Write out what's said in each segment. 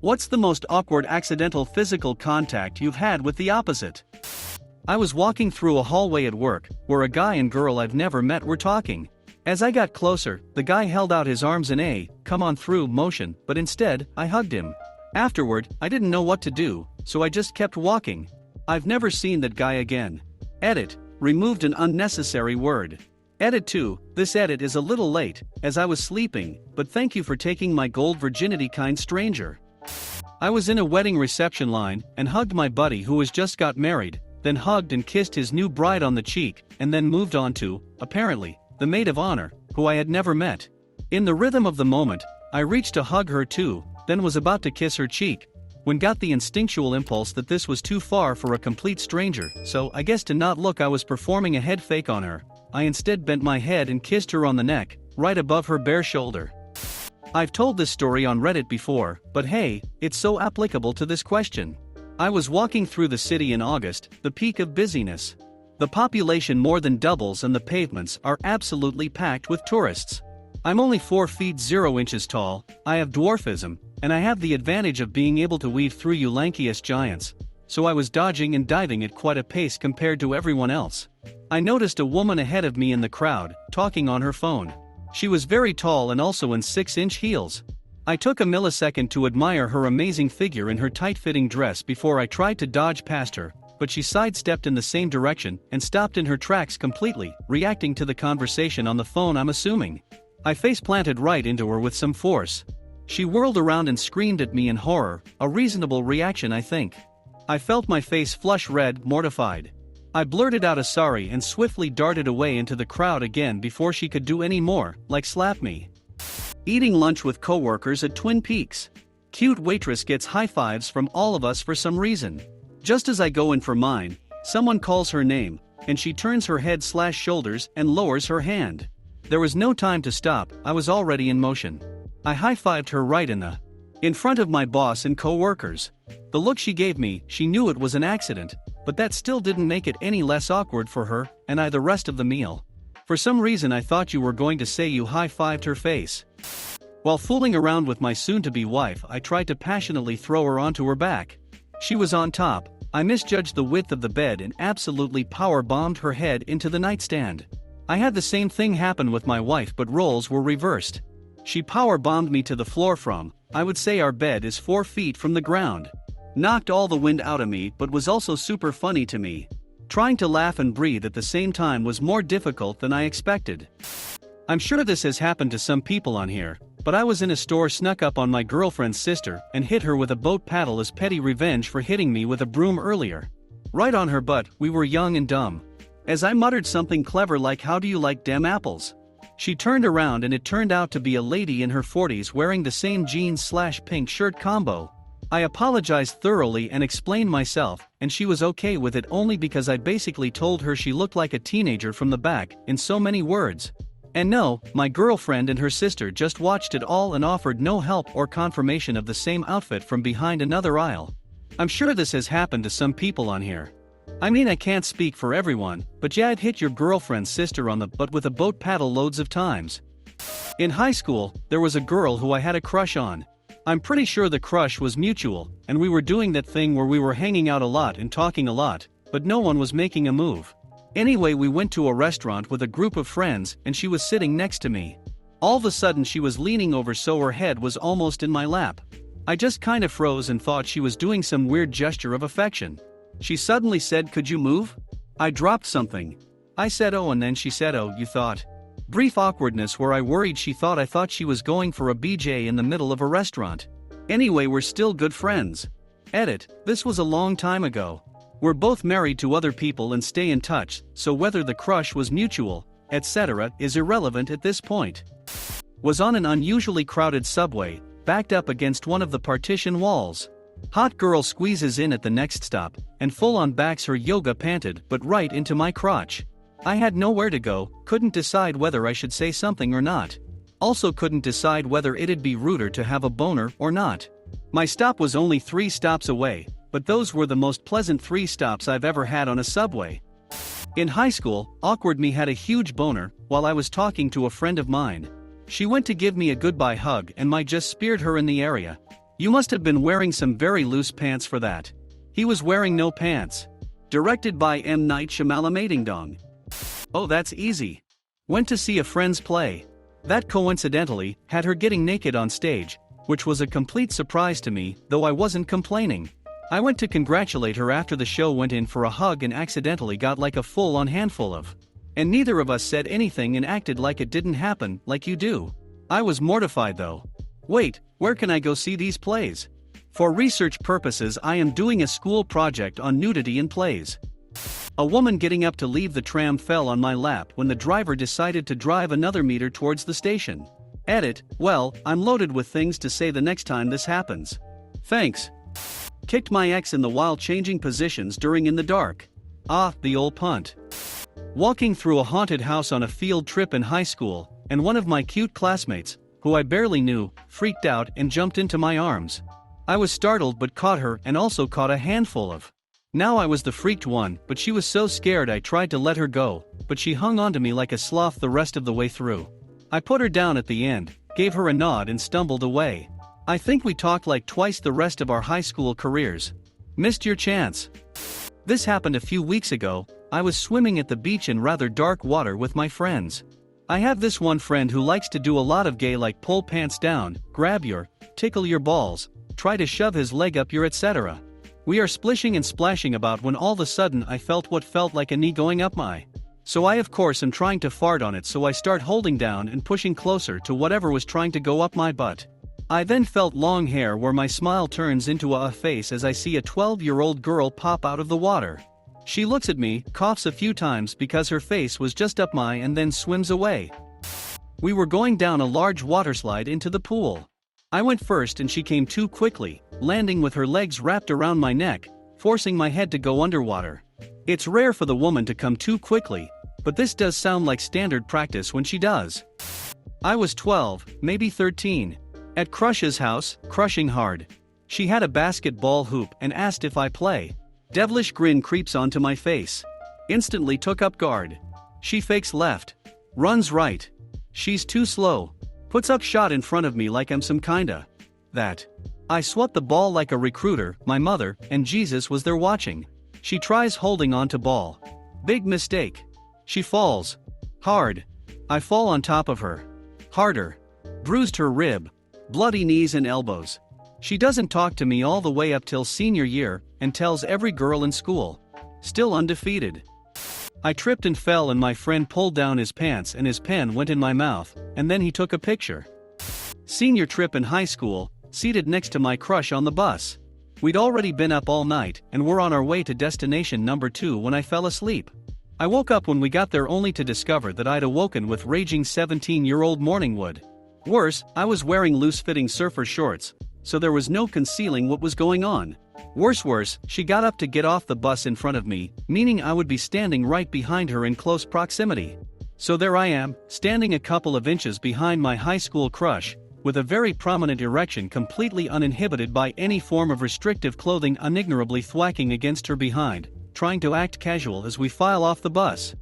What's the most awkward accidental physical contact you've had with the opposite? I was walking through a hallway at work, where a guy and girl I've never met were talking. As I got closer, the guy held out his arms in a come on through motion, but instead, I hugged him. Afterward, I didn't know what to do, so I just kept walking. I've never seen that guy again. Edit. Removed an unnecessary word. Edit 2. This edit is a little late, as I was sleeping, but thank you for taking my gold virginity, kind stranger. I was in a wedding reception line, and hugged my buddy who has just got married, then hugged and kissed his new bride on the cheek, and then moved on to, apparently, the maid of honor, who I had never met. In the rhythm of the moment, I reached to hug her too, then was about to kiss her cheek, when got the instinctual impulse that this was too far for a complete stranger, so I guess to not look I was performing a head fake on her. I instead bent my head and kissed her on the neck, right above her bare shoulder. I've told this story on Reddit before, but hey, it's so applicable to this question. I was walking through the city in August, the peak of busyness. The population more than doubles and the pavements are absolutely packed with tourists. I'm only 4 feet 0 inches tall, I have dwarfism, and I have the advantage of being able to weave through you lanky-ass giants, so I was dodging and diving at quite a pace compared to everyone else. I noticed a woman ahead of me in the crowd, talking on her phone. She was very tall and also in 6-inch heels. I took a millisecond to admire her amazing figure in her tight-fitting dress before I tried to dodge past her, but she sidestepped in the same direction and stopped in her tracks completely, reacting to the conversation on the phone, I'm assuming. I face-planted right into her with some force. She whirled around and screamed at me in horror, a reasonable reaction, I think. I felt my face flush red, mortified. I blurted out a sorry and swiftly darted away into the crowd again before she could do any more, like slap me. Eating lunch with coworkers at Twin Peaks. Cute waitress gets high fives from all of us for some reason. Just as I go in for mine, someone calls her name, and she turns her head/shoulders and lowers her hand. There was no time to stop, I was already in motion. I high-fived her right in front of my boss and coworkers. The look she gave me, she knew it was an accident, but that still didn't make it any less awkward for her and I the rest of the meal. For some reason I thought you were going to say you high-fived her face. While fooling around with my soon-to-be wife, I tried to passionately throw her onto her back. She was on top. I misjudged the width of the bed and absolutely power-bombed her head into the nightstand. I had the same thing happen with my wife, but roles were reversed. She power-bombed me to the floor from, I would say our bed is 4 feet from the ground. Knocked all the wind out of me, but was also super funny to me. Trying to laugh and breathe at the same time was more difficult than I expected. I'm sure this has happened to some people on here, but I was in a store, snuck up on my girlfriend's sister and hit her with a boat paddle as petty revenge for hitting me with a broom earlier. Right on her butt. We were young and dumb. As I muttered something clever like "How do you like dem apples?" she turned around and it turned out to be a lady in her 40s wearing the same jeans/pink shirt combo. I apologized thoroughly and explained myself, and she was okay with it only because I basically told her she looked like a teenager from the back, in so many words. And no, my girlfriend and her sister just watched it all and offered no help or confirmation of the same outfit from behind another aisle. I'm sure this has happened to some people on here. I mean, I can't speak for everyone, but yeah, I'd hit your girlfriend's sister on the butt with a boat paddle loads of times. In high school, there was a girl who I had a crush on. I'm pretty sure the crush was mutual, and we were doing that thing where we were hanging out a lot and talking a lot, but no one was making a move. Anyway, we went to a restaurant with a group of friends and she was sitting next to me. All of a sudden she was leaning over so her head was almost in my lap. I just kind of froze and thought she was doing some weird gesture of affection. She suddenly said, "Could you move?" I dropped something. I said, "Oh," and then she said, "Oh, you thought?" Brief awkwardness where I worried she thought I thought she was going for a BJ in the middle of a restaurant. Anyway, we're still good friends. Edit. This was a long time ago. We're both married to other people and stay in touch, so whether the crush was mutual, etc., is irrelevant at this point. Was on an unusually crowded subway, backed up against one of the partition walls. Hot girl squeezes in at the next stop, and full-on backs her yoga panted but right into my crotch. I had nowhere to go, couldn't decide whether I should say something or not. Also couldn't decide whether it'd be ruder to have a boner or not. My stop was only 3 stops away, but those were the most pleasant 3 stops I've ever had on a subway. In high school, awkward me had a huge boner while I was talking to a friend of mine. She went to give me a goodbye hug and my just speared her in the area. You must have been wearing some very loose pants for that. He was wearing no pants. Directed by M. Night Shyamalan. Dong. Oh, that's easy. Went to see a friend's play. That coincidentally had her getting naked on stage, which was a complete surprise to me, though I wasn't complaining. I went to congratulate her after the show, went in for a hug and accidentally got like a full-on handful of. And neither of us said anything and acted like it didn't happen, like you do. I was mortified though. Wait, where can I go see these plays? For research purposes I am doing a school project on nudity in plays. A woman getting up to leave the tram fell on my lap when the driver decided to drive another meter towards the station. Edit, well, I'm loaded with things to say the next time this happens. Thanks. Kicked my ex in the while changing positions during In the Dark. Ah, the old punt. Walking through a haunted house on a field trip in high school, and one of my cute classmates, who I barely knew, freaked out and jumped into my arms. I was startled but caught her and also caught a handful of. Now I was the freaked one, but she was so scared I tried to let her go, but she hung onto me like a sloth the rest of the way through. I put her down at the end, gave her a nod and stumbled away. I think we talked like twice the rest of our high school careers. Missed your chance. This happened a few weeks ago. I was swimming at the beach in rather dark water with my friends. I have this one friend who likes to do a lot of gay like pull pants down, grab your, tickle your balls, try to shove his leg up your etc. We are splishing and splashing about when all of a sudden I felt what felt like a knee going up my. So I of course am trying to fart on it, so I start holding down and pushing closer to whatever was trying to go up my butt. I then felt long hair where my smile turns into a face as I see a 12-year-old girl pop out of the water. She looks at me, coughs a few times because her face was just up my and then swims away. We were going down a large waterslide into the pool. I went first and she came too quickly, landing with her legs wrapped around my neck, forcing my head to go underwater. It's rare for the woman to come too quickly, but this does sound like standard practice when she does. I was 12, maybe 13. At Crush's house, crushing hard. She had a basketball hoop and asked if I play. Devilish grin creeps onto my face. Instantly took up guard. She fakes left. Runs right. She's too slow. Puts up shot in front of me like I'm some kinda. That. I swat the ball like a recruiter, my mother, and Jesus was there watching. She tries holding on to ball. Big mistake. She falls. Hard. I fall on top of her. Harder. Bruised her rib. Bloody knees and elbows. She doesn't talk to me all the way up till senior year, and tells every girl in school. Still undefeated. I tripped and fell and my friend pulled down his pants and his pen went in my mouth, and then he took a picture. Senior trip in high school, seated next to my crush on the bus. We'd already been up all night and were on our way to destination number 2 when I fell asleep. I woke up when we got there only to discover that I'd awoken with raging 17-year-old morning wood. Worse, I was wearing loose-fitting surfer shorts, so there was no concealing what was going on. Worse, she got up to get off the bus in front of me, meaning I would be standing right behind her in close proximity. So there I am, standing a couple of inches behind my high school crush, with a very prominent erection completely uninhibited by any form of restrictive clothing, unignorably thwacking against her behind, trying to act casual as we file off the bus.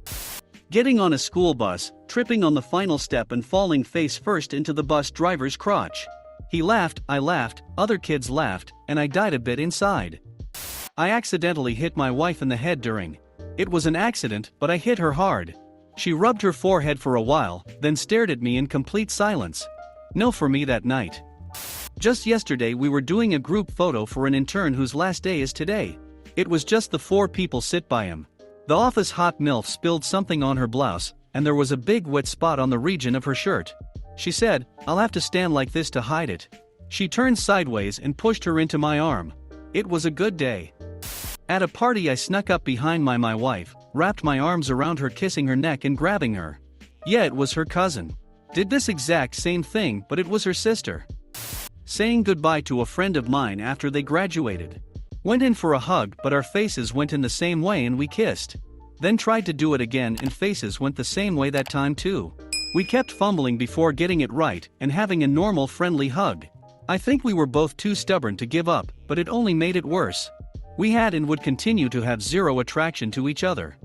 Getting on a school bus, tripping on the final step and falling face first into the bus driver's crotch. He laughed, I laughed, other kids laughed, and I died a bit inside. I accidentally hit my wife in the head during. It was an accident, but I hit her hard. She rubbed her forehead for a while, then stared at me in complete silence. No for me that night. Just yesterday we were doing a group photo for an intern whose last day is today. It was just the 4 people sit by him. The office hot MILF spilled something on her blouse, and there was a big wet spot on the region of her shirt. She said, "I'll have to stand like this to hide it." She turned sideways and pushed her into my arm. It was a good day. At a party I snuck up behind my wife, wrapped my arms around her, kissing her neck and grabbing her. Yeah, it was her cousin. Did this exact same thing, but it was her sister. Saying goodbye to a friend of mine after they graduated. Went in for a hug, but our faces went in the same way and we kissed. Then tried to do it again and faces went the same way that time too. We kept fumbling before getting it right and having a normal friendly hug. I think we were both too stubborn to give up, but it only made it worse. We had and would continue to have zero attraction to each other.